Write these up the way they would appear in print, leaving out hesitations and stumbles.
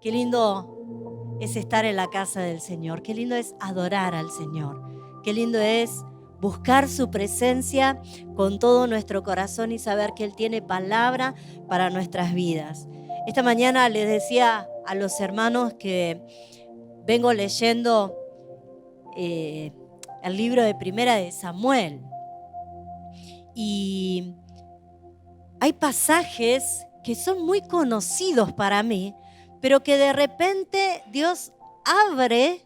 Qué lindo es estar en la casa del Señor. Qué lindo es adorar al Señor. Qué lindo es buscar su presencia con todo nuestro corazón y saber que Él tiene palabra para nuestras vidas. Esta mañana les decía a los hermanos que vengo leyendo el libro de Primera de Samuel. Y hay pasajes que son muy conocidos para mí, pero que de repente Dios abre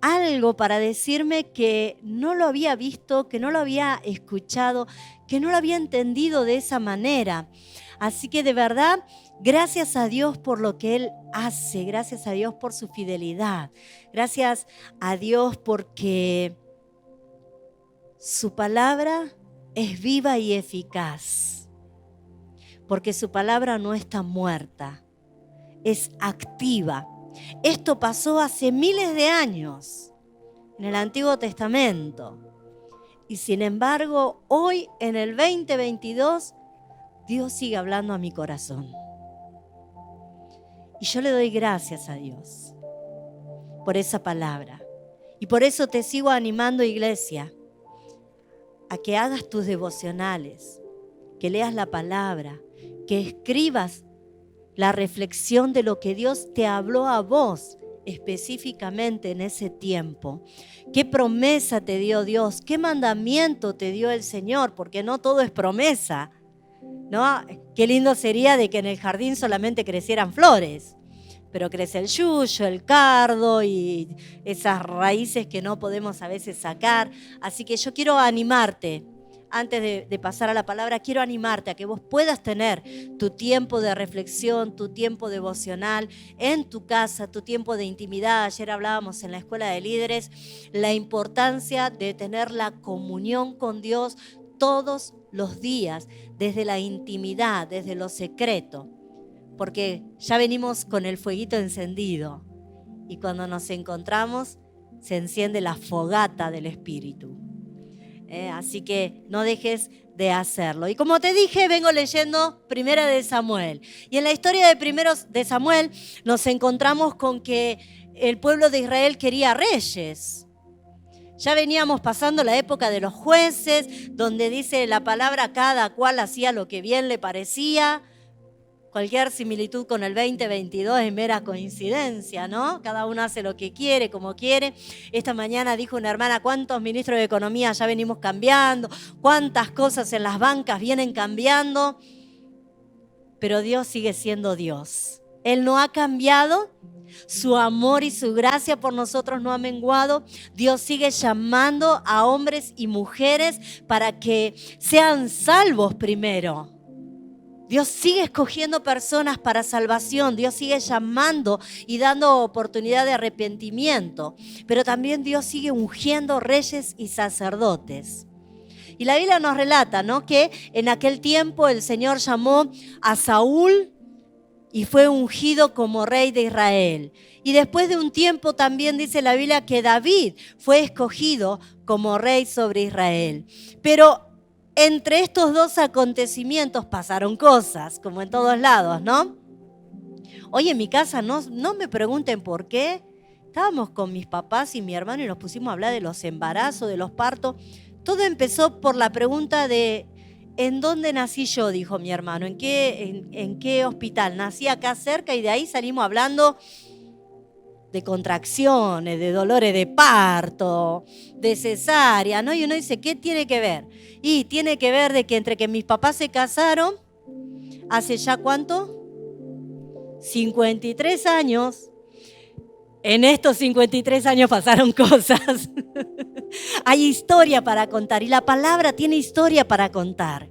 algo para decirme que no lo había visto, que no lo había escuchado, que no lo había entendido de esa manera. Así que de verdad, gracias a Dios por lo que Él hace, gracias a Dios por su fidelidad, gracias a Dios porque su palabra es viva y eficaz, porque su palabra no está muerta, es activa. Esto pasó hace miles de años en el Antiguo Testamento. Y sin embargo, hoy en el 2022, Dios sigue hablando a mi corazón. Y yo le doy gracias a Dios por esa palabra. Y por eso te sigo animando, iglesia, a que hagas tus devocionales, que leas la palabra, que escribas la reflexión de lo que Dios te habló a vos específicamente en ese tiempo. ¿Qué promesa te dio Dios? ¿Qué mandamiento te dio el Señor? Porque no todo es promesa, ¿no? Qué lindo sería de que en el jardín solamente crecieran flores, pero crece el yuyo, el cardo y esas raíces que no podemos a veces sacar. Así que yo quiero animarte. Antes de pasar a la palabra, quiero animarte a que vos puedas tener tu tiempo de reflexión, tu tiempo devocional en tu casa, tu tiempo de intimidad. Ayer hablábamos en la Escuela de Líderes la importancia de tener la comunión con Dios todos los días, desde la intimidad, desde lo secreto, porque ya venimos con el fueguito encendido y cuando nos encontramos se enciende la fogata del Espíritu. Así que no dejes de hacerlo. Y como te dije, vengo leyendo Primera de Samuel. Y en la historia de Primeros de Samuel nos encontramos con que el pueblo de Israel quería reyes. Ya veníamos pasando la época de los jueces, donde dice la palabra, cada cual hacía lo que bien le parecía. Cualquier similitud con el 2022 es mera coincidencia, ¿no? Cada uno hace lo que quiere, como quiere. Esta mañana dijo una hermana, ¿cuántos ministros de Economía ya venimos cambiando? ¿Cuántas cosas en las bancas vienen cambiando? Pero Dios sigue siendo Dios. Él no ha cambiado. Su amor y su gracia por nosotros no ha menguado. Dios sigue llamando a hombres y mujeres para que sean salvos primero. Dios sigue escogiendo personas para salvación. Dios sigue llamando y dando oportunidad de arrepentimiento. Pero también Dios sigue ungiendo reyes y sacerdotes. Y la Biblia nos relata, ¿no?, que en aquel tiempo el Señor llamó a Saúl y fue ungido como rey de Israel. Y después de un tiempo también dice la Biblia que David fue escogido como rey sobre Israel. Pero entre estos dos acontecimientos pasaron cosas, como en todos lados, ¿no? Hoy en mi casa no me pregunten por qué. Estábamos con mis papás y mi hermano y nos pusimos a hablar de los embarazos, de los partos. Todo empezó por la pregunta de ¿en dónde nací yo?, dijo mi hermano. ¿En qué hospital? Nací acá cerca y de ahí salimos hablando de contracciones, de dolores de parto, de cesárea, ¿no? Y uno dice, ¿qué tiene que ver? Y tiene que ver de que entre que mis papás se casaron, hace ya ¿cuánto? 53 años. En estos 53 años pasaron cosas. Hay historia para contar y la palabra tiene historia para contar.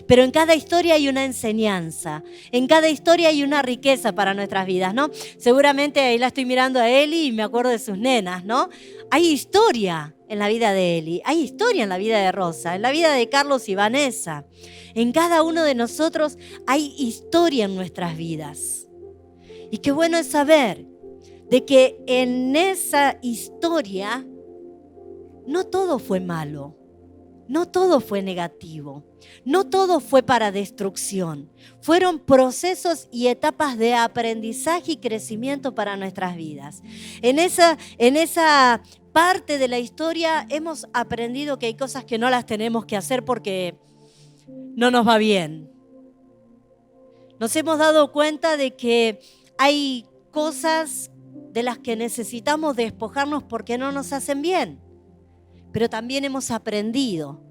Pero en cada historia hay una enseñanza, en cada historia hay una riqueza para nuestras vidas, ¿no? Seguramente ahí la estoy mirando a Eli y me acuerdo de sus nenas, ¿no? Hay historia en la vida de Eli, hay historia en la vida de Rosa, en la vida de Carlos y Vanessa. En cada uno de nosotros hay historia en nuestras vidas. Y qué bueno es saber de que en esa historia no todo fue malo. no todo fue negativo, no todo fue para destrucción. Fueron procesos y etapas de aprendizaje y crecimiento para nuestras vidas. En esa parte de la historia hemos aprendido que hay cosas que no las tenemos que hacer porque no nos va bien. Nos hemos dado cuenta de que hay cosas de las que necesitamos despojarnos porque no nos hacen bien. Pero también hemos aprendido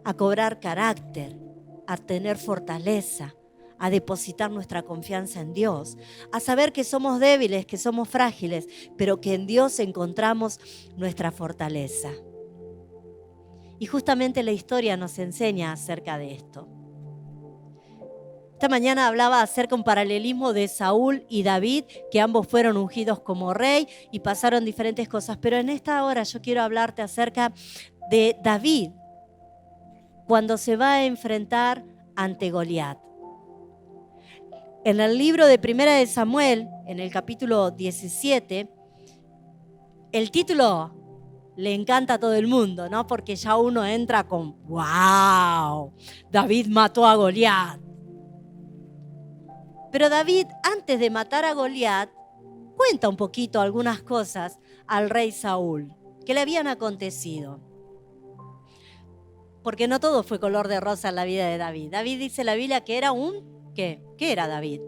a cobrar carácter, a tener fortaleza, a depositar nuestra confianza en Dios, a saber que somos débiles, que somos frágiles, pero que en Dios encontramos nuestra fortaleza. Y justamente la historia nos enseña acerca de esto. Esta mañana hablaba acerca de un paralelismo de Saúl y David, que ambos fueron ungidos como rey y pasaron diferentes cosas. Pero en esta hora yo quiero hablarte acerca de David cuando se va a enfrentar ante Goliat. En el libro de Primera de Samuel, en el capítulo 17, el título le encanta a todo el mundo, ¿no? Porque ya uno entra con ¡wow! David mató a Goliat. Pero David, antes de matar a Goliat, cuenta un poquito algunas cosas al rey Saúl que le habían acontecido. Porque no todo fue color de rosa en la vida de David. David dice en la Biblia que era ¿qué? ¿Qué era David?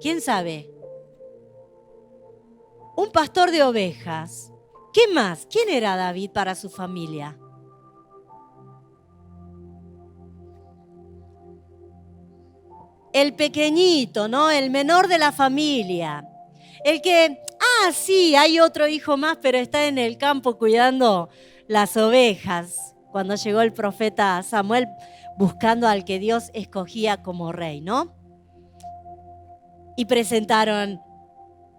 ¿Quién sabe? Un pastor de ovejas. ¿Qué más? ¿Quién era David para su familia? El pequeñito, ¿no? El menor de la familia. El que, sí, hay otro hijo más, pero está en el campo cuidando las ovejas. Cuando llegó el profeta Samuel buscando al que Dios escogía como rey, ¿no? Y presentaron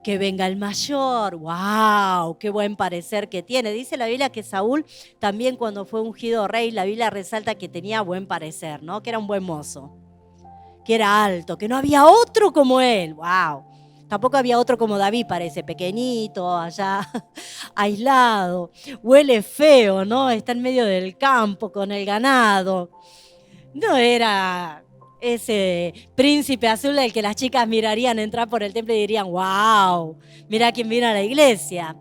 que venga el mayor. ¡Wow! ¡Qué buen parecer que tiene! Dice la Biblia que Saúl también cuando fue ungido rey, la Biblia resalta que tenía buen parecer, ¿no? Que era un buen mozo. Que era alto, que no había otro como él. ¡Wow! Tampoco había otro como David, parece, pequeñito, allá, aislado. Huele feo, ¿no? Está en medio del campo con el ganado. No era ese príncipe azul al que las chicas mirarían entrar por el templo y dirían, ¡wow! Mira quién vino a la iglesia.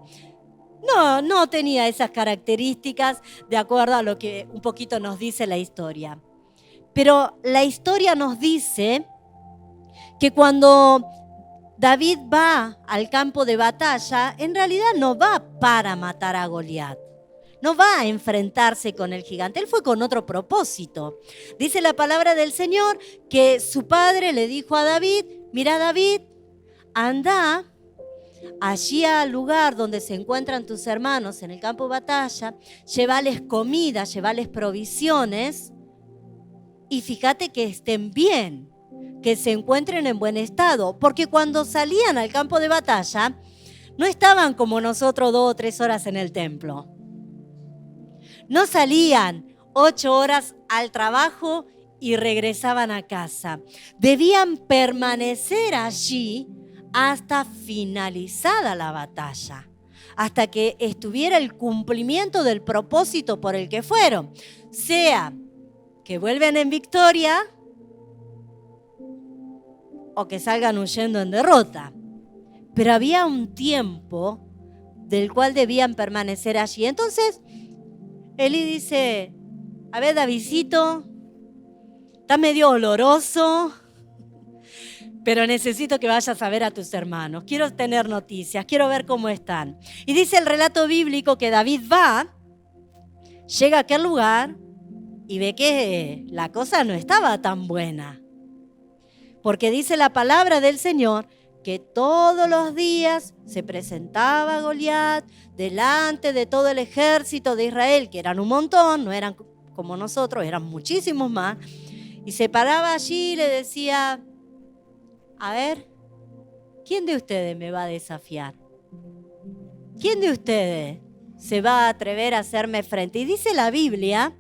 No tenía esas características de acuerdo a lo que un poquito nos dice la historia. Pero la historia nos dice que cuando David va al campo de batalla, en realidad no va para matar a Goliat. No va a enfrentarse con el gigante. Él fue con otro propósito. Dice la palabra del Señor que su padre le dijo a David, mira David, anda allí al lugar donde se encuentran tus hermanos en el campo de batalla, llévales comida, llévales provisiones y fíjate que estén bien, que se encuentren en buen estado, porque cuando salían al campo de batalla, no estaban como nosotros 2 o 3 horas en el templo. No salían 8 horas al trabajo y regresaban a casa. Debían permanecer allí hasta finalizada la batalla, hasta que estuviera el cumplimiento del propósito por el que fueron, sea que vuelvan en victoria o que salgan huyendo en derrota. Pero había un tiempo del cual debían permanecer allí. Entonces, Elí dice, a ver, Davidcito, está medio oloroso, pero necesito que vayas a ver a tus hermanos. Quiero tener noticias, quiero ver cómo están. Y dice el relato bíblico que David va, llega a aquel lugar y ve que la cosa no estaba tan buena. Porque dice la palabra del Señor que todos los días se presentaba Goliat delante de todo el ejército de Israel, que eran un montón, no eran como nosotros, eran muchísimos más, y se paraba allí y le decía, a ver, ¿quién de ustedes me va a desafiar? ¿Quién de ustedes se va a atrever a hacerme frente? Y dice la Biblia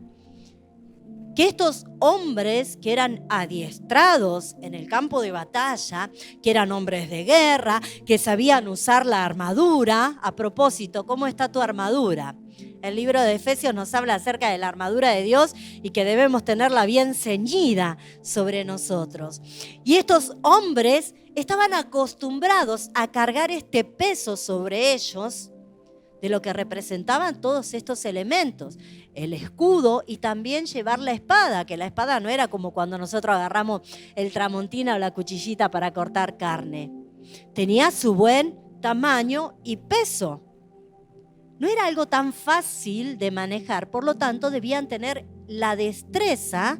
que estos hombres que eran adiestrados en el campo de batalla, que eran hombres de guerra, que sabían usar la armadura. A propósito, ¿cómo está tu armadura? El libro de Efesios nos habla acerca de la armadura de Dios y que debemos tenerla bien ceñida sobre nosotros. Y estos hombres estaban acostumbrados a cargar este peso sobre ellos de lo que representaban todos estos elementos. El escudo y también llevar la espada, que la espada no era como cuando nosotros agarramos el tramontina o la cuchillita para cortar carne. Tenía su buen tamaño y peso. No era algo tan fácil de manejar, por lo tanto debían tener la destreza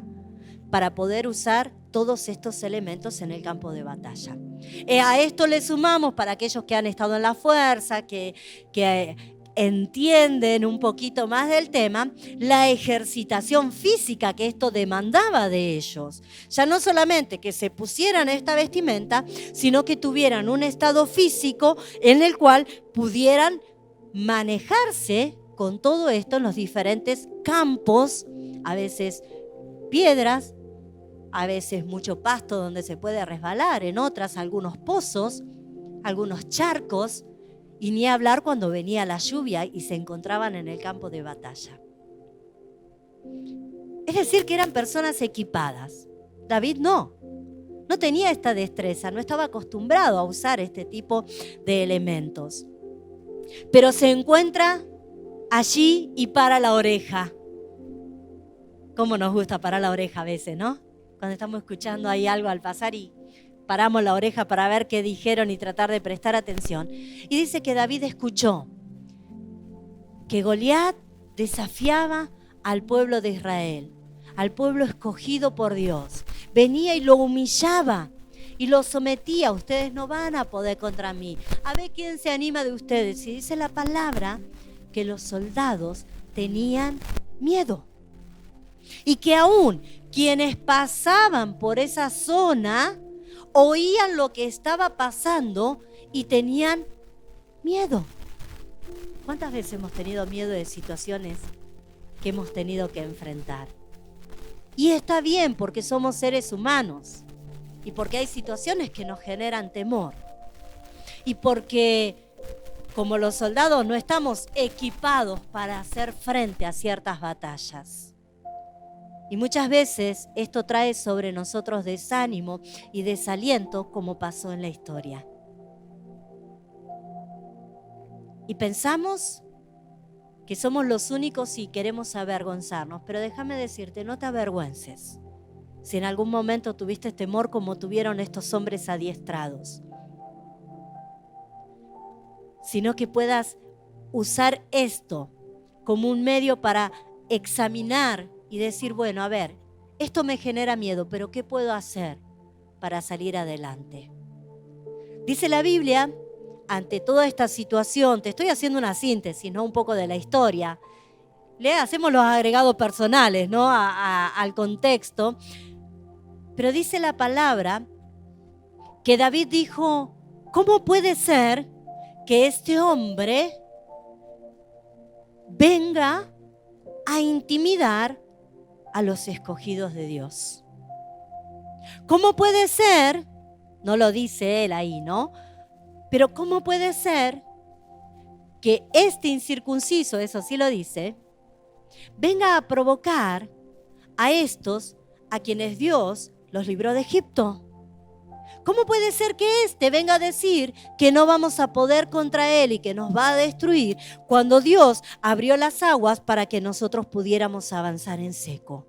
para poder usar todos estos elementos en el campo de batalla. A esto le sumamos, para aquellos que han estado en la fuerza, que entienden un poquito más del tema, la ejercitación física que esto demandaba de ellos. Ya no solamente que se pusieran esta vestimenta, sino que tuvieran un estado físico en el cual pudieran manejarse con todo esto en los diferentes campos, a veces piedras, a veces mucho pasto donde se puede resbalar, en otras algunos pozos, algunos charcos, y ni hablar cuando venía la lluvia y se encontraban en el campo de batalla. Es decir, que eran personas equipadas. David no tenía esta destreza, no estaba acostumbrado a usar este tipo de elementos. Pero se encuentra allí y para la oreja. Cómo nos gusta parar la oreja a veces, ¿no? Cuando estamos escuchando ahí algo al pasar y paramos la oreja para ver qué dijeron y tratar de prestar atención. Y dice que David escuchó que Goliat desafiaba al pueblo de Israel, al pueblo escogido por Dios. Venía y lo humillaba y lo sometía. Ustedes no van a poder contra mí. A ver quién se anima de ustedes. Y dice la palabra que los soldados tenían miedo. Y que aún quienes pasaban por esa zona oían lo que estaba pasando y tenían miedo. ¿Cuántas veces hemos tenido miedo de situaciones que hemos tenido que enfrentar? Y está bien, porque somos seres humanos y porque hay situaciones que nos generan temor y porque como los soldados no estamos equipados para hacer frente a ciertas batallas. Y muchas veces esto trae sobre nosotros desánimo y desaliento, como pasó en la historia. Y pensamos que somos los únicos y queremos avergonzarnos, pero déjame decirte, no te avergüences si en algún momento tuviste temor como tuvieron estos hombres adiestrados, sino que puedas usar esto como un medio para examinar y decir, bueno, a ver, esto me genera miedo, pero ¿qué puedo hacer para salir adelante? Dice la Biblia, ante toda esta situación, te estoy haciendo una síntesis, ¿no? Un poco de la historia. Le hacemos los agregados personales, ¿no? Al contexto. Pero dice la palabra que David dijo, ¿cómo puede ser que este hombre venga a intimidar a los escogidos de Dios? ¿Cómo puede ser? No lo dice él ahí, ¿no? Pero ¿cómo puede ser que este incircunciso, eso sí lo dice, venga a provocar a estos a quienes Dios los libró de Egipto? ¿Cómo puede ser que este venga a decir que no vamos a poder contra él y que nos va a destruir cuando Dios abrió las aguas para que nosotros pudiéramos avanzar en seco?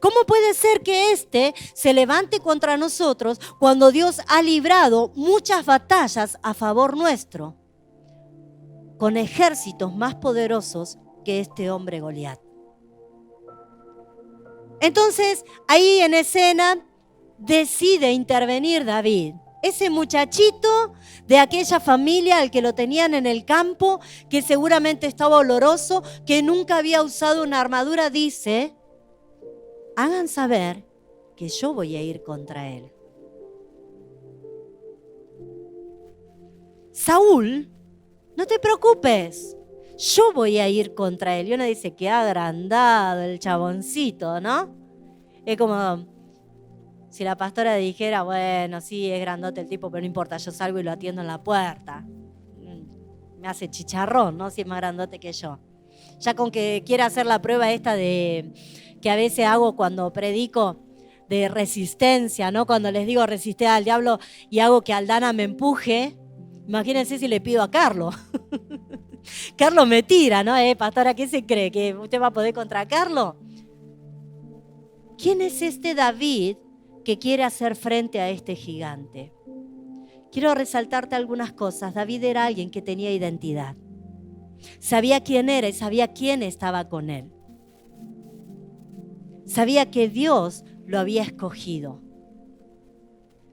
¿Cómo puede ser que este se levante contra nosotros cuando Dios ha librado muchas batallas a favor nuestro, con ejércitos más poderosos que este hombre Goliat? Entonces, ahí en escena decide intervenir David, ese muchachito de aquella familia al que lo tenían en el campo, que seguramente estaba oloroso, que nunca había usado una armadura, dice, hagan saber que yo voy a ir contra él. Saúl, no te preocupes, yo voy a ir contra él. Y uno dice, qué agrandado el chaboncito, ¿no? Es como si la pastora dijera, bueno, sí, es grandote el tipo, pero no importa, yo salgo y lo atiendo en la puerta. Me hace chicharrón, ¿no? Si es más grandote que yo. Ya con que quiera hacer la prueba esta de que a veces hago cuando predico, de resistencia, ¿no? Cuando les digo resistir al diablo y hago que Aldana me empuje, imagínense si le pido a Carlos. Carlos me tira, ¿no? Pastora, ¿qué se cree? ¿Que usted va a poder contra Carlos? ¿Quién es este David que quiere hacer frente a este gigante? Quiero resaltarte algunas cosas. David era alguien que tenía identidad. Sabía quién era y sabía quién estaba con él. Sabía que Dios lo había escogido.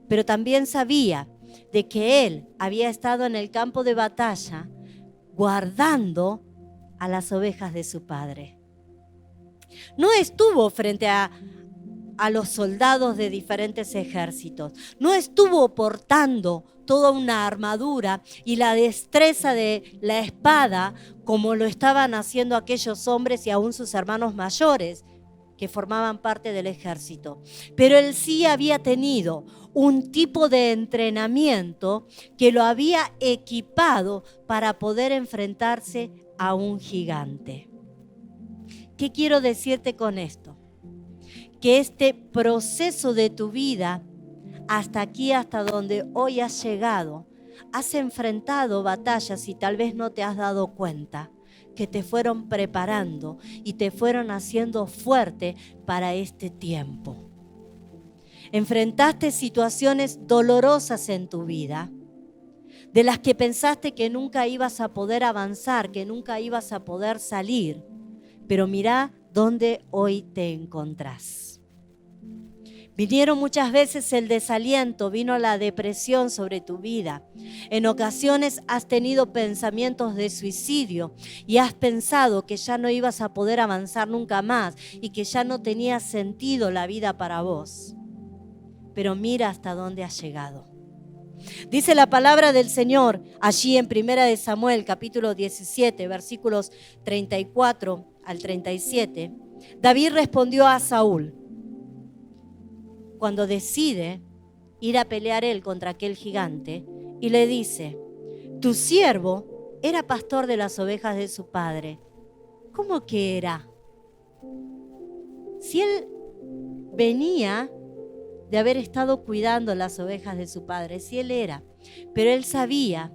Pero también sabía de que él había estado en el campo de batalla guardando a las ovejas de su padre. No estuvo frente a los soldados de diferentes ejércitos. No estuvo portando toda una armadura y la destreza de la espada como lo estaban haciendo aquellos hombres y aún sus hermanos mayores que formaban parte del ejército. Pero él sí había tenido un tipo de entrenamiento que lo había equipado para poder enfrentarse a un gigante. ¿Qué quiero decirte con esto? Que este proceso de tu vida, hasta aquí, hasta donde hoy has llegado, has enfrentado batallas y tal vez no te has dado cuenta, que te fueron preparando y te fueron haciendo fuerte para este tiempo. Enfrentaste situaciones dolorosas en tu vida, de las que pensaste que nunca ibas a poder avanzar, que nunca ibas a poder salir, pero mirá dónde hoy te encontrás. Vinieron muchas veces el desaliento, vino la depresión sobre tu vida. En ocasiones has tenido pensamientos de suicidio y has pensado que ya no ibas a poder avanzar nunca más y que ya no tenía sentido la vida para vos. Pero mira hasta dónde has llegado. Dice la palabra del Señor allí en 1 de Samuel, capítulo 17, versículos 34 al 37. David respondió a Saúl cuando decide ir a pelear él contra aquel gigante y le dice: tu siervo era pastor de las ovejas de su padre. ¿Cómo que era? Si él venía de haber estado cuidando las ovejas de su padre, si él era, pero él sabía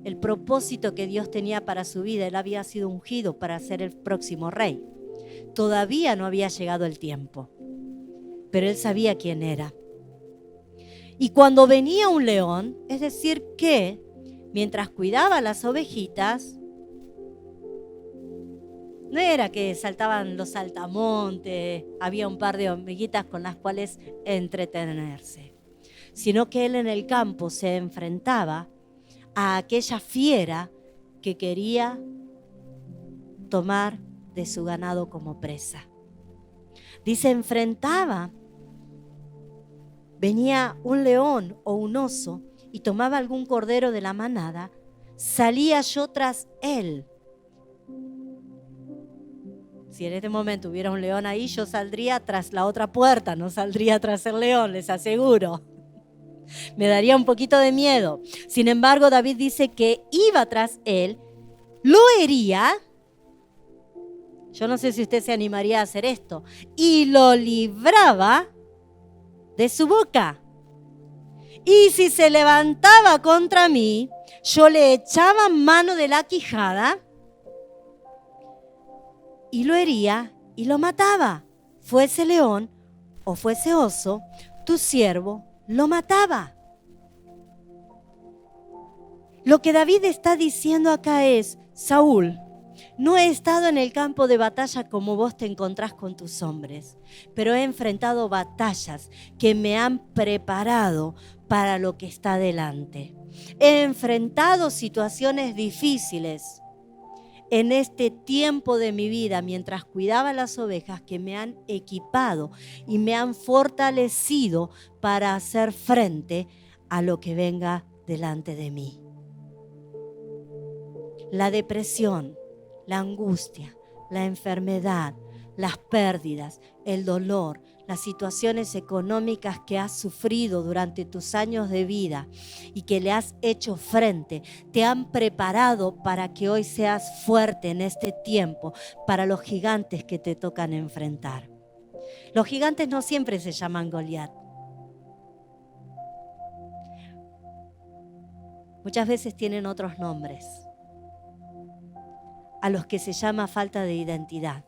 el propósito que Dios tenía para su vida. Él había sido ungido para ser el próximo rey. Todavía no había llegado el tiempo, pero él sabía quién era. Y cuando venía un león, es decir que mientras cuidaba las ovejitas, no era que saltaban los saltamontes, había un par de hormiguitas con las cuales entretenerse, sino que él en el campo se enfrentaba a aquella fiera que quería tomar de su ganado como presa. Dice, enfrentaba. Venía un león o un oso y tomaba algún cordero de la manada, salía yo tras él. Si en este momento hubiera un león ahí, yo saldría tras la otra puerta, no saldría tras el león, les aseguro. Me daría un poquito de miedo. Sin embargo, David dice que iba tras él, lo hería. Yo no sé si usted se animaría a hacer esto. Y lo libraba de su boca. Y si se levantaba contra mí, yo le echaba mano de la quijada y lo hería y lo mataba. Fuese león o fuese oso, tu siervo lo mataba. Lo que David está diciendo acá es: Saúl, no he estado en el campo de batalla como vos te encontrás con tus hombres, pero he enfrentado batallas que me han preparado para lo que está delante. He enfrentado situaciones difíciles en este tiempo de mi vida mientras cuidaba las ovejas, que me han equipado y me han fortalecido para hacer frente a lo que venga delante de mí. La depresión, la angustia, la enfermedad, las pérdidas, el dolor, las situaciones económicas que has sufrido durante tus años de vida y que le has hecho frente, te han preparado para que hoy seas fuerte en este tiempo para los gigantes que te tocan enfrentar. Los gigantes no siempre se llaman Goliat. Muchas veces tienen otros nombres, a los que se llama falta de identidad.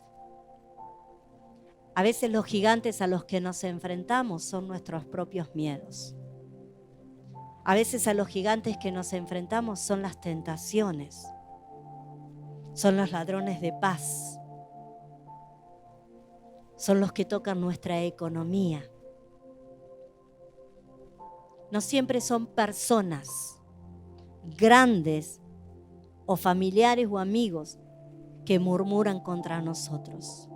A veces los gigantes a los que nos enfrentamos son nuestros propios miedos. A veces a los gigantes que nos enfrentamos son las tentaciones, son los ladrones de paz, son los que tocan nuestra economía. No siempre son personas grandes o familiares o amigos que murmuran contra nosotros.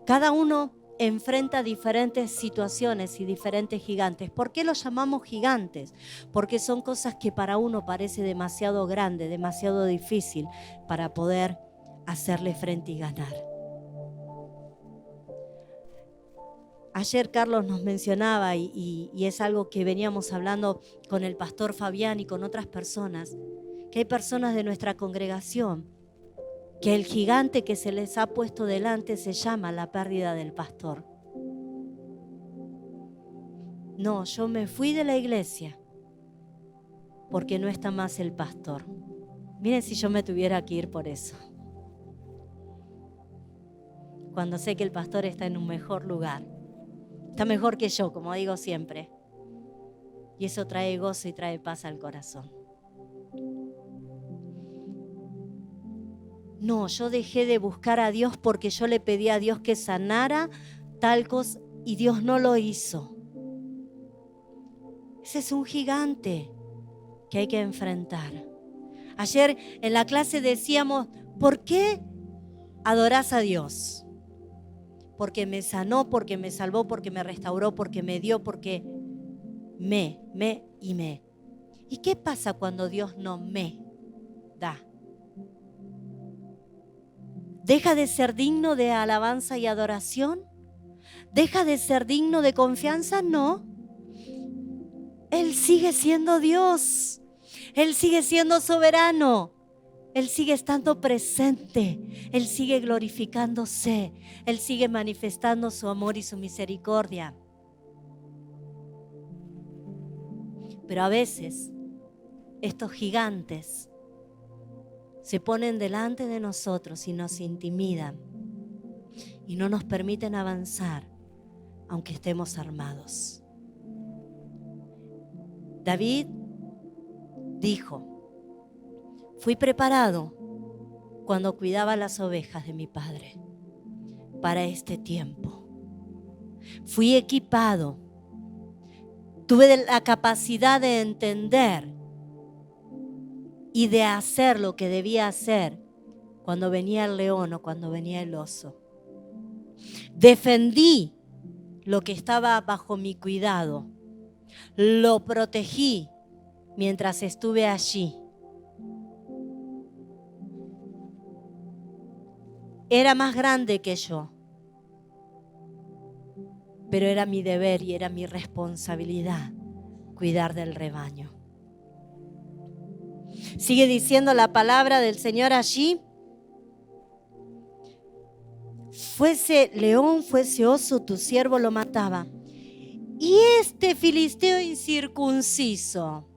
Cada uno enfrenta diferentes situaciones y diferentes gigantes. ¿Por qué los llamamos gigantes? Porque son cosas que para uno parece demasiado grande, demasiado difícil para poder hacerle frente y ganar. Ayer Carlos nos mencionaba, y es algo que veníamos hablando con el pastor Fabián y con otras personas, que hay personas de nuestra congregación que el gigante que se les ha puesto delante se llama la pérdida del pastor. No, yo me fui de la iglesia porque no está más el pastor. Miren si yo me tuviera que ir por eso. Cuando sé que el pastor está en un mejor lugar. Está mejor que yo, como digo siempre. Y eso trae gozo y trae paz al corazón. No, yo dejé de buscar a Dios porque yo le pedí a Dios que sanara tal cosa y Dios no lo hizo. Ese es un gigante que hay que enfrentar. Ayer en la clase decíamos, ¿por qué adorás a Dios? Porque me sanó, porque me salvó, porque me restauró, porque me dio, porque me. ¿Y qué pasa cuando Dios no me da? ¿Deja de ser digno de alabanza y adoración? ¿Deja de ser digno de confianza? No. Él sigue siendo Dios. Él sigue siendo soberano. Él sigue estando presente. Él sigue glorificándose. Él sigue manifestando su amor y su misericordia. Pero a veces estos gigantes se ponen delante de nosotros y nos intimidan y no nos permiten avanzar, aunque estemos armados. David dijo, fui preparado cuando cuidaba las ovejas de mi padre para este tiempo. Fui equipado, tuve la capacidad de entender y de hacer lo que debía hacer cuando venía el león o cuando venía el oso. Defendí lo que estaba bajo mi cuidado. Lo protegí mientras estuve allí. Era más grande que yo, pero era mi deber y era mi responsabilidad cuidar del rebaño. Sigue diciendo la palabra del Señor allí. Fuese león, fuese oso, tu siervo lo mataba. Y este filisteo incircunciso,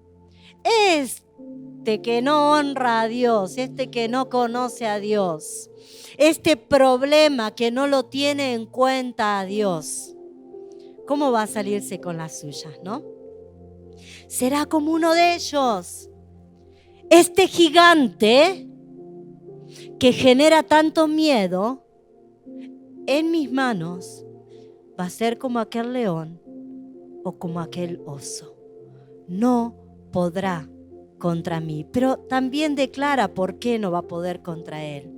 este que no honra a Dios, este que no conoce a Dios, este problema que no lo tiene en cuenta a Dios, ¿cómo va a salirse con las suyas, no? Será como uno de ellos. Este gigante que genera tanto miedo en mis manos va a ser como aquel león o como aquel oso. No podrá contra mí. Pero también declara por qué no va a poder contra él.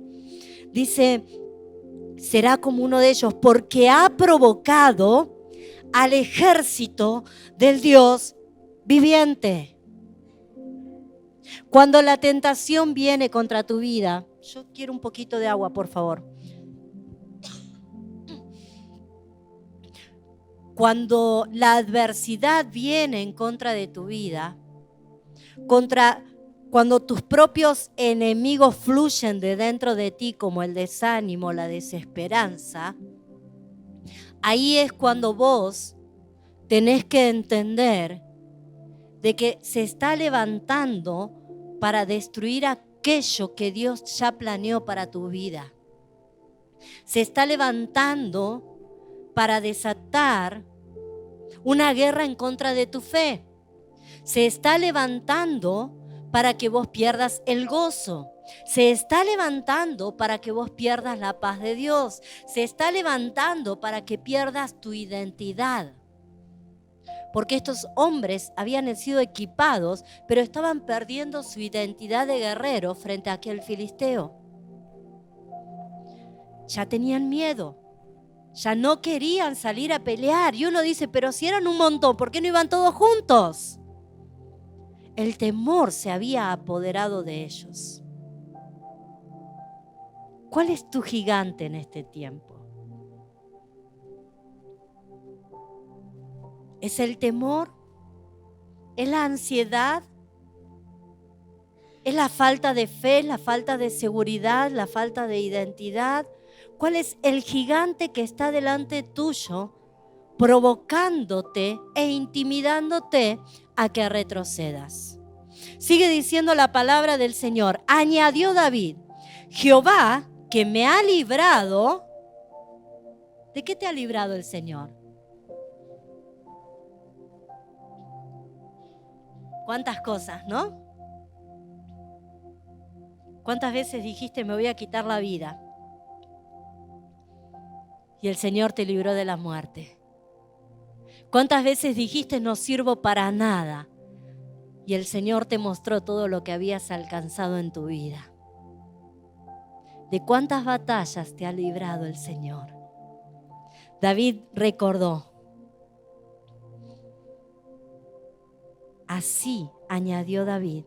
Dice, será como uno de ellos porque ha provocado al ejército del Dios viviente. Cuando la tentación viene contra tu vida, yo quiero un poquito de agua, por favor. cuando la adversidad viene en contra de tu vida, cuando tus propios enemigos fluyen de dentro de ti como el desánimo, la desesperanza, ahí es cuando vos tenés que entender de que se está levantando para destruir aquello que Dios ya planeó para tu vida. Se está levantando para desatar una guerra en contra de tu fe. Se está levantando para que vos pierdas el gozo. Se está levantando para que vos pierdas la paz de Dios. Se está levantando para que pierdas tu identidad. Porque estos hombres habían sido equipados, pero estaban perdiendo su identidad de guerrero frente a aquel filisteo. Ya tenían miedo. Ya no querían salir a pelear. Y uno dice, pero si eran un montón, ¿por qué no iban todos juntos? El temor se había apoderado de ellos. ¿Cuál es tu gigante en este tiempo? ¿Es el temor? ¿Es la ansiedad? ¿Es la falta de fe, la falta de seguridad, la falta de identidad? ¿Cuál es el gigante que está delante tuyo, provocándote e intimidándote a que retrocedas? Sigue diciendo la palabra del Señor. Añadió David, Jehová que me ha librado. ¿De qué te ha librado el Señor? ¿Cuántas cosas, no? ¿Cuántas veces dijiste me voy a quitar la vida? Y el Señor te libró de la muerte. ¿Cuántas veces dijiste no sirvo para nada? Y el Señor te mostró todo lo que habías alcanzado en tu vida. ¿De cuántas batallas te ha librado el Señor? David recordó. Así añadió David,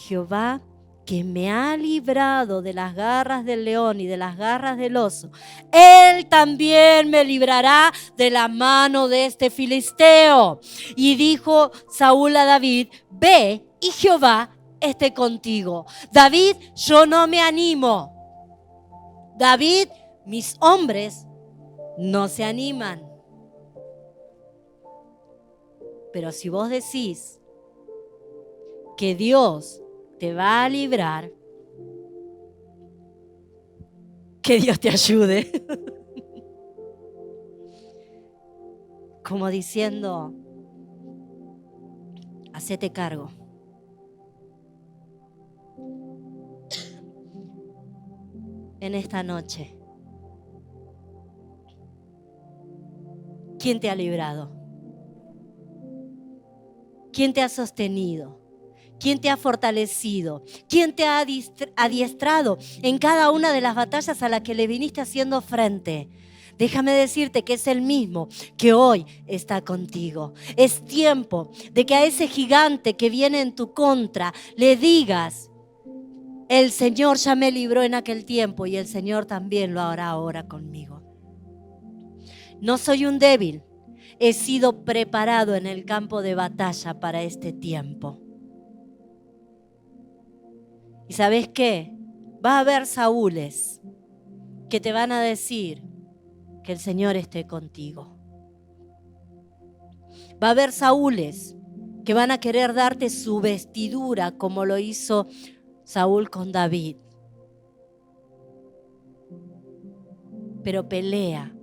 Jehová que me ha librado de las garras del león y de las garras del oso, Él también me librará de la mano de este filisteo. Y dijo Saúl a David, ve y Jehová esté contigo. David, yo no me animo. David, mis hombres no se animan. Pero si vos decís que Dios te va a librar, que Dios te ayude. Como diciendo, hacete cargo. En esta noche, ¿quién te ha librado? ¿Quién te ha sostenido? ¿Quién te ha fortalecido? ¿Quién te ha adiestrado en cada una de las batallas a las que le viniste haciendo frente? Déjame decirte que es el mismo que hoy está contigo. Es tiempo de que a ese gigante que viene en tu contra le digas, el Señor ya me libró en aquel tiempo y el Señor también lo hará ahora conmigo. No soy un débil, he sido preparado en el campo de batalla para este tiempo. ¿Y sabes qué? Va a haber Saúles que te van a decir que el Señor esté contigo. Va a haber Saúles que van a querer darte su vestidura como lo hizo Saúl con David. Pero pelea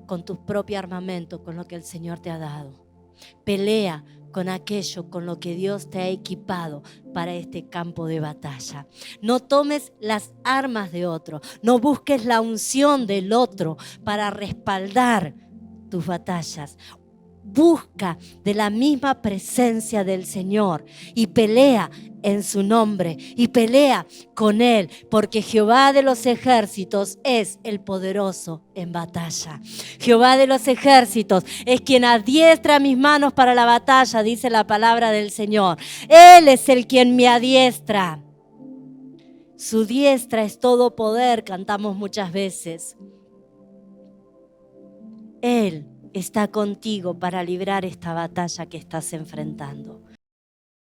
con tu propio armamento, con lo que el Señor te ha dado. Pelea con aquello con lo que Dios te ha equipado para este campo de batalla. No tomes las armas de otro, no busques la unción del otro para respaldar tus batallas. Busca de la misma presencia del Señor y pelea en su nombre y pelea con Él, porque Jehová de los ejércitos es el poderoso en batalla. Jehová de los ejércitos es quien adiestra mis manos para la batalla, dice la palabra del Señor. Él es el quien me adiestra. Su diestra es todo poder, cantamos muchas veces. Él está contigo para librar esta batalla que estás enfrentando.